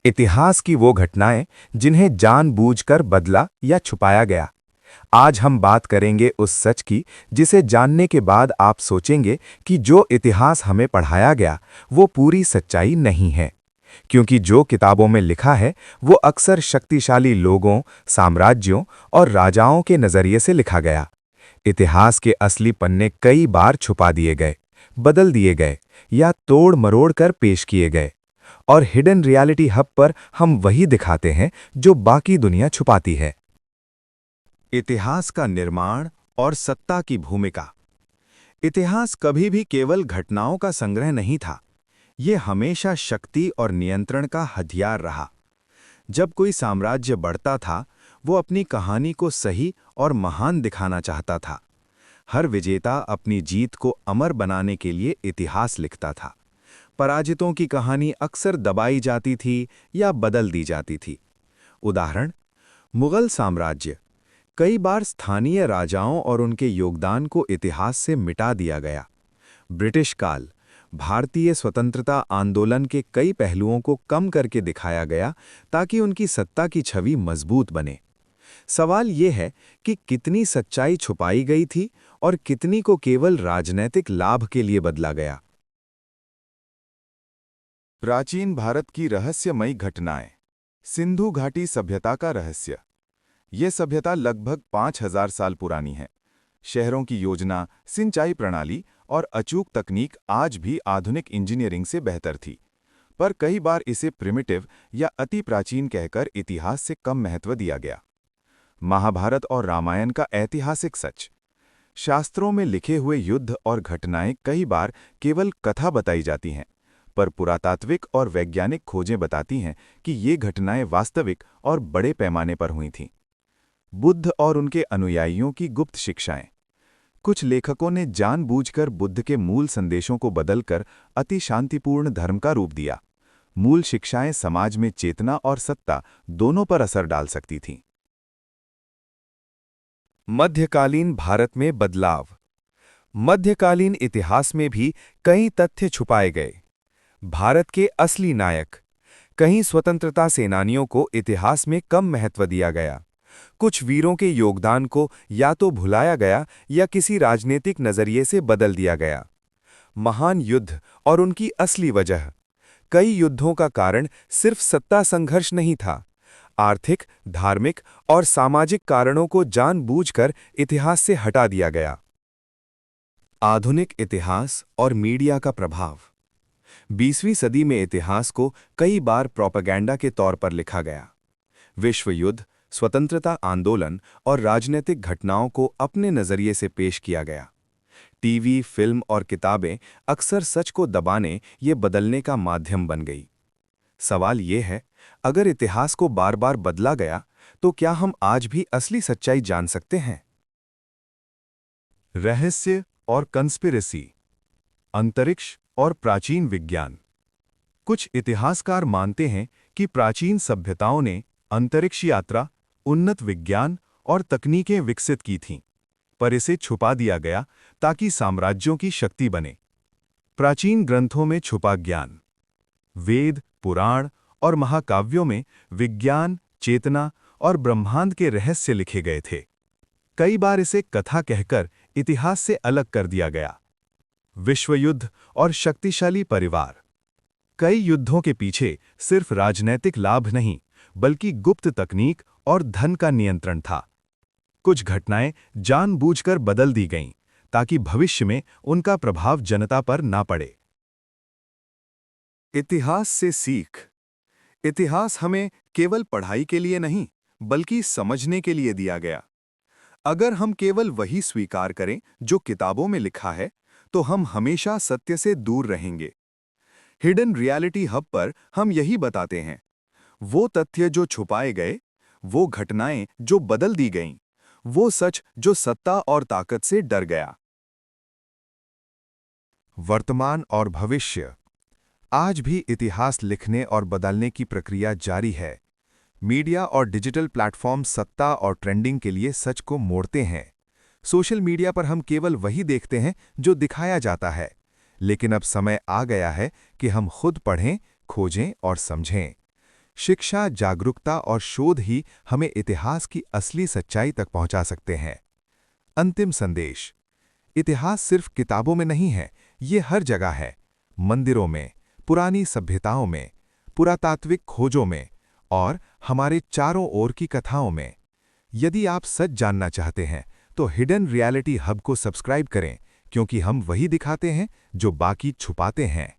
इतिहास की वो घटनाएं जिन्हें जानबूझकर बदला या छुपाया गया। आज हम बात करेंगे उस सच की जिसे जानने के बाद आप सोचेंगे कि जो इतिहास हमें पढ़ाया गया वो पूरी सच्चाई नहीं है। क्योंकि जो किताबों में लिखा है वो अक्सर शक्तिशाली लोगों, साम्राज्यों और राजाओं के नजरिए से लिखा गया। इतिहास के असली पन्ने कई बार छुपा दिए गए, बदल दिए गए या तोड़ मरोड़ कर पेश किए गए। और हिडन रियलिटी हब पर हम वही दिखाते हैं जो बाकी दुनिया छुपाती है। इतिहास का निर्माण और सत्ता की भूमिका। इतिहास कभी भी केवल घटनाओं का संग्रह नहीं था। ये हमेशा शक्ति और नियंत्रण का हथियार रहा। जब कोई साम्राज्य बढ़ता था, वो अपनी कहानी को सही और महान दिखाना चाहता था। हर विजेता अपनी जीत को अमर बनाने के लिए इतिहास लिखता था। पराजितों की कहानी अक्सर दबाई जाती थी या बदल दी जाती थी। उदाहरण, मुगल साम्राज्य। कई बार स्थानीय राजाओं और उनके योगदान को इतिहास से मिटा दिया गया। ब्रिटिश काल। भारतीय स्वतंत्रता आंदोलन के कई पहलुओं को कम करके दिखाया गया ताकि उनकी सत्ता की छवि मजबूत बने। सवाल ये है कि कितनी सच्चाई छुपाई गई थी और कितनी को केवल राजनैतिक लाभ के लिए बदला गया। प्राचीन भारत की रहस्यमयी घटनाएं। सिंधु घाटी सभ्यता का रहस्य। यह सभ्यता लगभग 5000 साल पुरानी है। शहरों की योजना, सिंचाई प्रणाली और अचूक तकनीक आज भी आधुनिक इंजीनियरिंग से बेहतर थी। पर कई बार इसे प्रिमिटिव या अति प्राचीन कहकर इतिहास से कम महत्व दिया गया। महाभारत और रामायण का ऐतिहासिक सच। शास्त्रों में लिखे हुए युद्ध और घटनाएं कई बार केवल कथा बताई जाती हैं, पर पुरातात्विक और वैज्ञानिक खोजें बताती हैं कि ये घटनाएं वास्तविक और बड़े पैमाने पर हुई थीं। बुद्ध और उनके अनुयायियों की गुप्त शिक्षाएं। कुछ लेखकों ने जानबूझकर बुद्ध के मूल संदेशों को बदलकर अति शांतिपूर्ण धर्म का रूप दिया। मूल शिक्षाएं समाज में चेतना और सत्ता दोनों पर असर डाल सकती थीं। मध्यकालीन भारत में बदलाव। मध्यकालीन इतिहास में भी कई तथ्य छुपाए गए। भारत के असली नायक। कहीं स्वतंत्रता सेनानियों को इतिहास में कम महत्व दिया गया। कुछ वीरों के योगदान को या तो भुलाया गया या किसी राजनीतिक नजरिए से बदल दिया गया। महान युद्ध और उनकी असली वजह। कई युद्धों का कारण सिर्फ सत्ता संघर्ष नहीं था। आर्थिक, धार्मिक और सामाजिक कारणों को जानबूझकर इतिहास से हटा दिया गया। आधुनिक इतिहास और मीडिया का प्रभाव। 20वीं सदी में इतिहास को कई बार प्रोपेगेंडा के तौर पर लिखा गया। विश्व युद्ध, स्वतंत्रता आंदोलन और राजनीतिक घटनाओं को अपने नजरिए से पेश किया गया। टीवी, फिल्म और किताबें अक्सर सच को दबाने या बदलने का माध्यम बन गई। सवाल ये है, अगर इतिहास को बार बार बदला गया तो क्या हम आज भी असली सच्चाई जान सकते हैं? रहस्य और कंस्पिरेसी। अंतरिक्ष और प्राचीन विज्ञान। कुछ इतिहासकार मानते हैं कि प्राचीन सभ्यताओं ने अंतरिक्ष यात्रा, उन्नत विज्ञान और तकनीकें विकसित की थीं, पर इसे छुपा दिया गया ताकि साम्राज्यों की शक्ति बने। प्राचीन ग्रंथों में छुपा ज्ञान। वेद, पुराण और महाकाव्यों में विज्ञान, चेतना और ब्रह्मांड के रहस्य लिखे गए थे। कई बार इसे कथा कहकर इतिहास से अलग कर दिया गया। विश्वयुद्ध और शक्तिशाली परिवार। कई युद्धों के पीछे सिर्फ राजनैतिक लाभ नहीं, बल्कि गुप्त तकनीक और धन का नियंत्रण था। कुछ घटनाएं जानबूझकर बदल दी गईं ताकि भविष्य में उनका प्रभाव जनता पर ना पड़े। इतिहास से सीख। इतिहास हमें केवल पढ़ाई के लिए नहीं, बल्कि समझने के लिए दिया गया। अगर हम केवल वही स्वीकार करें जो किताबों में लिखा है, तो हम हमेशा सत्य से दूर रहेंगे। हिडन रियलिटी हब पर हम यही बताते हैं। वो तथ्य जो छुपाए गए, वो घटनाएं जो बदल दी गईं, वो सच जो सत्ता और ताकत से डर गया। वर्तमान और भविष्य। आज भी इतिहास लिखने और बदलने की प्रक्रिया जारी है। मीडिया और डिजिटल प्लेटफॉर्म सत्ता और ट्रेंडिंग के लिए सच को मोड़ते हैं। सोशल मीडिया पर हम केवल वही देखते हैं जो दिखाया जाता है, लेकिन अब समय आ गया है कि हम खुद पढ़ें, खोजें और समझें। शिक्षा, जागरूकता और शोध ही हमें इतिहास की असली सच्चाई तक पहुंचा सकते हैं। अंतिम संदेश। इतिहास सिर्फ किताबों में नहीं है, ये हर जगह है। मंदिरों में, पुरानी सभ्यताओं में, पुरातात्विक खोजों में और हमारे चारों ओर की कथाओं में। यदि आप सच जानना चाहते हैं तो हिडन रियलिटी हब को सब्सक्राइब करें, क्योंकि हम वही दिखाते हैं जो बाकी छुपाते हैं।